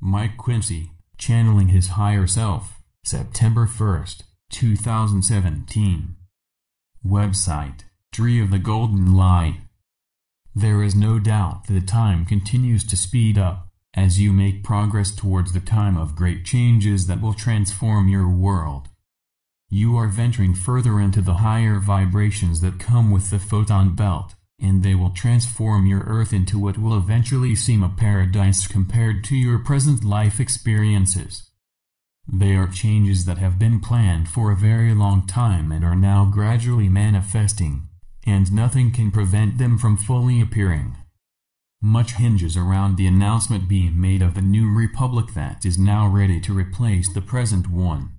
Mike Quinsey, channeling his higher self, September 1st, 2017. Website, Tree of the Golden Light. There is no doubt that time continues to speed up, as you make progress towards the time of great changes that will transform your world. You are venturing further into the higher vibrations that come with the photon belt, and they will transform your earth into what will eventually seem a paradise compared to your present life experiences. They are changes that have been planned for a very long time and are now gradually manifesting, and nothing can prevent them from fully appearing. Much hinges around the announcement being made of the new republic that is now ready to replace the present one.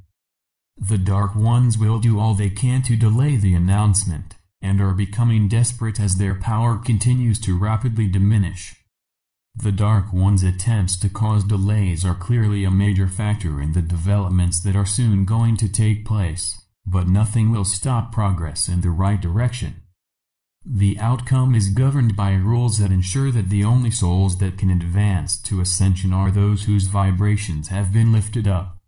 The Dark Ones will do all they can to delay the announcement, and are becoming desperate as their power continues to rapidly diminish. The Dark Ones' attempts to cause delays are clearly a major factor in the developments that are soon going to take place, but nothing will stop progress in the right direction. The outcome is governed by rules that ensure that the only souls that can advance to Ascension are those whose vibrations have been lifted up.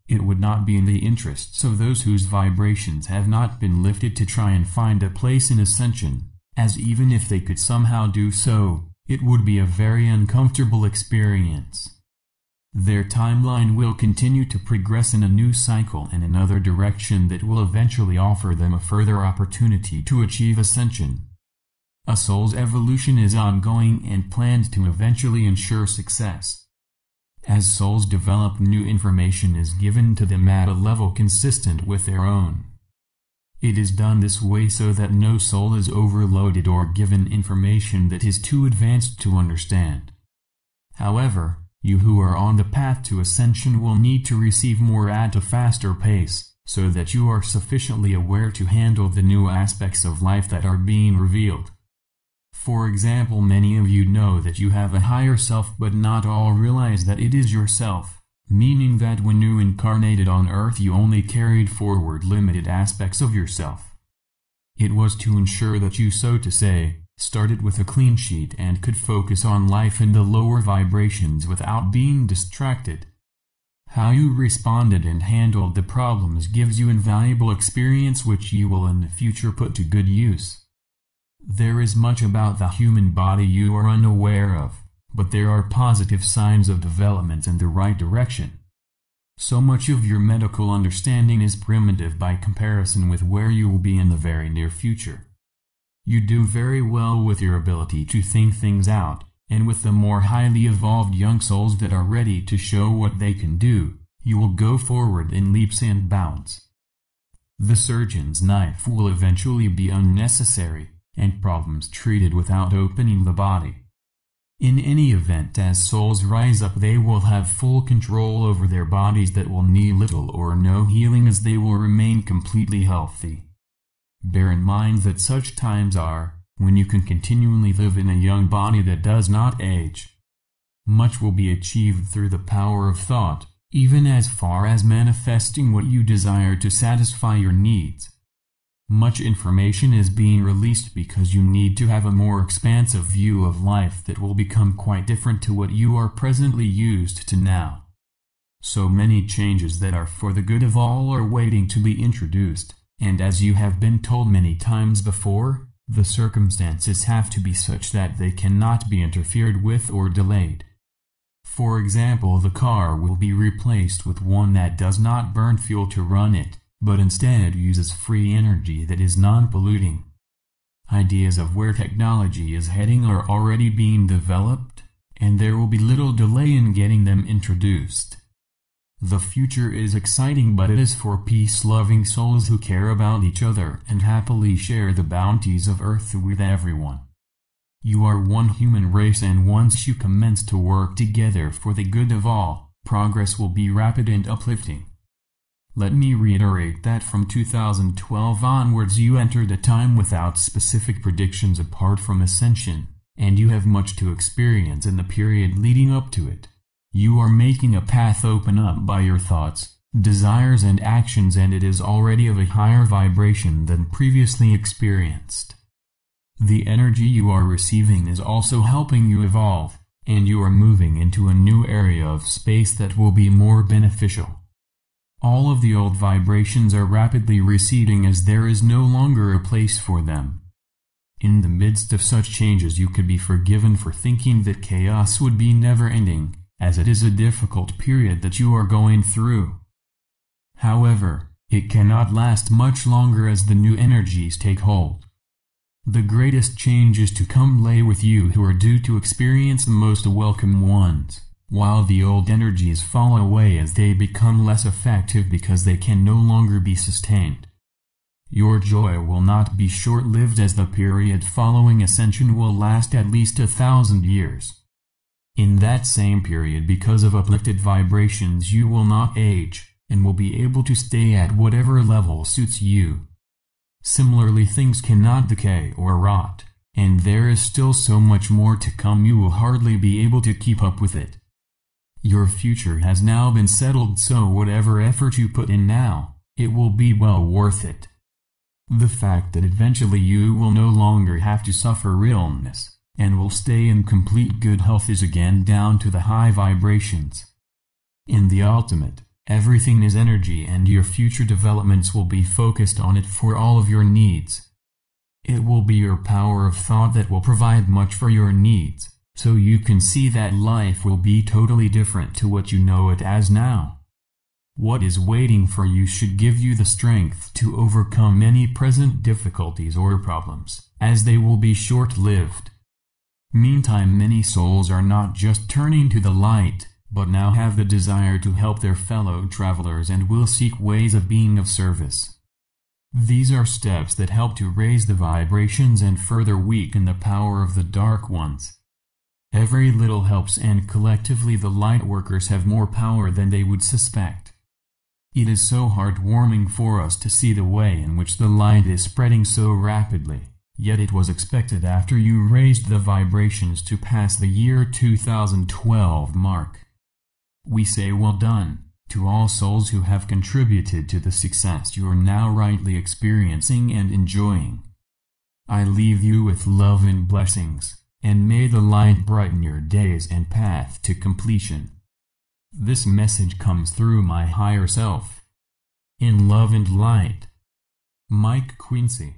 It would not be in the interests of those whose vibrations have not been lifted to try and find a place in Ascension, as even if they could somehow do so, it would be a very uncomfortable experience. Their timeline will continue to progress in a new cycle in another direction that will eventually offer them a further opportunity to achieve Ascension. A soul's evolution is ongoing and planned to eventually ensure success. As souls develop, new information is given to them at a level consistent with their own. It is done this way so that no soul is overloaded or given information that is too advanced to understand. However, you who are on the path to Ascension will need to receive more at a faster pace, so that you are sufficiently aware to handle the new aspects of life that are being revealed. For example, many of you know that you have a higher self, but not all realize that it is yourself, meaning that when you incarnated on Earth you only carried forward limited aspects of yourself. It was to ensure that you, so to say, started with a clean sheet and could focus on life in the lower vibrations without being distracted. How you responded and handled the problems gives you invaluable experience which you will in the future put to good use. There is much about the human body you are unaware of, but there are positive signs of development in the right direction. So much of your medical understanding is primitive by comparison with where you will be in the very near future. You do very well with your ability to think things out, and with the more highly evolved young souls that are ready to show what they can do, you will go forward in leaps and bounds. The surgeon's knife will eventually be unnecessary, and problems treated without opening the body. In any event, as souls rise up, they will have full control over their bodies that will need little or no healing, as they will remain completely healthy. Bear in mind that such times are when you can continually live in a young body that does not age. Much will be achieved through the power of thought, even as far as manifesting what you desire to satisfy your needs. Much information is being released because you need to have a more expansive view of life that will become quite different to what you are presently used to now. So many changes that are for the good of all are waiting to be introduced, and as you have been told many times before, the circumstances have to be such that they cannot be interfered with or delayed. For example, the car will be replaced with one that does not burn fuel to run it, but instead uses free energy that is non-polluting. Ideas of where technology is heading are already being developed, and there will be little delay in getting them introduced. The future is exciting, but it is for peace-loving souls who care about each other and happily share the bounties of Earth with everyone. You are one human race, and once you commence to work together for the good of all, progress will be rapid and uplifting. Let me reiterate that from 2012 onwards you entered a time without specific predictions apart from Ascension, and you have much to experience in the period leading up to it. You are making a path open up by your thoughts, desires and actions, and it is already of a higher vibration than previously experienced. The energy you are receiving is also helping you evolve, and you are moving into a new area of space that will be more beneficial. All of the old vibrations are rapidly receding as there is no longer a place for them. In the midst of such changes, you could be forgiven for thinking that chaos would be never-ending, as it is a difficult period that you are going through. However, it cannot last much longer as the new energies take hold. The greatest changes to come lay with you who are due to experience the most welcome ones, while the old energies fall away as they become less effective because they can no longer be sustained. Your joy will not be short-lived, as the period following Ascension will last at least 1,000 years. In that same period, because of uplifted vibrations, you will not age, and will be able to stay at whatever level suits you. Similarly, things cannot decay or rot, and there is still so much more to come you will hardly be able to keep up with it. Your future has now been settled, so whatever effort you put in now, it will be well worth it. The fact that eventually you will no longer have to suffer illness, and will stay in complete good health, is again down to the high vibrations. In the ultimate, everything is energy, and your future developments will be focused on it for all of your needs. It will be your power of thought that will provide much for your needs, so you can see that life will be totally different to what you know it as now. What is waiting for you should give you the strength to overcome any present difficulties or problems, as they will be short-lived. Meantime, many souls are not just turning to the light, but now have the desire to help their fellow travelers and will seek ways of being of service. These are steps that help to raise the vibrations and further weaken the power of the dark ones. Every little helps, and collectively the light workers have more power than they would suspect. It is so heartwarming for us to see the way in which the light is spreading so rapidly, yet it was expected after you raised the vibrations to pass the year 2012 mark. We say well done to all souls who have contributed to the success you are now rightly experiencing and enjoying. I leave you with love and blessings, and may the light brighten your days and path to completion. This message comes through my higher self. In love and light. Mike Quinsey.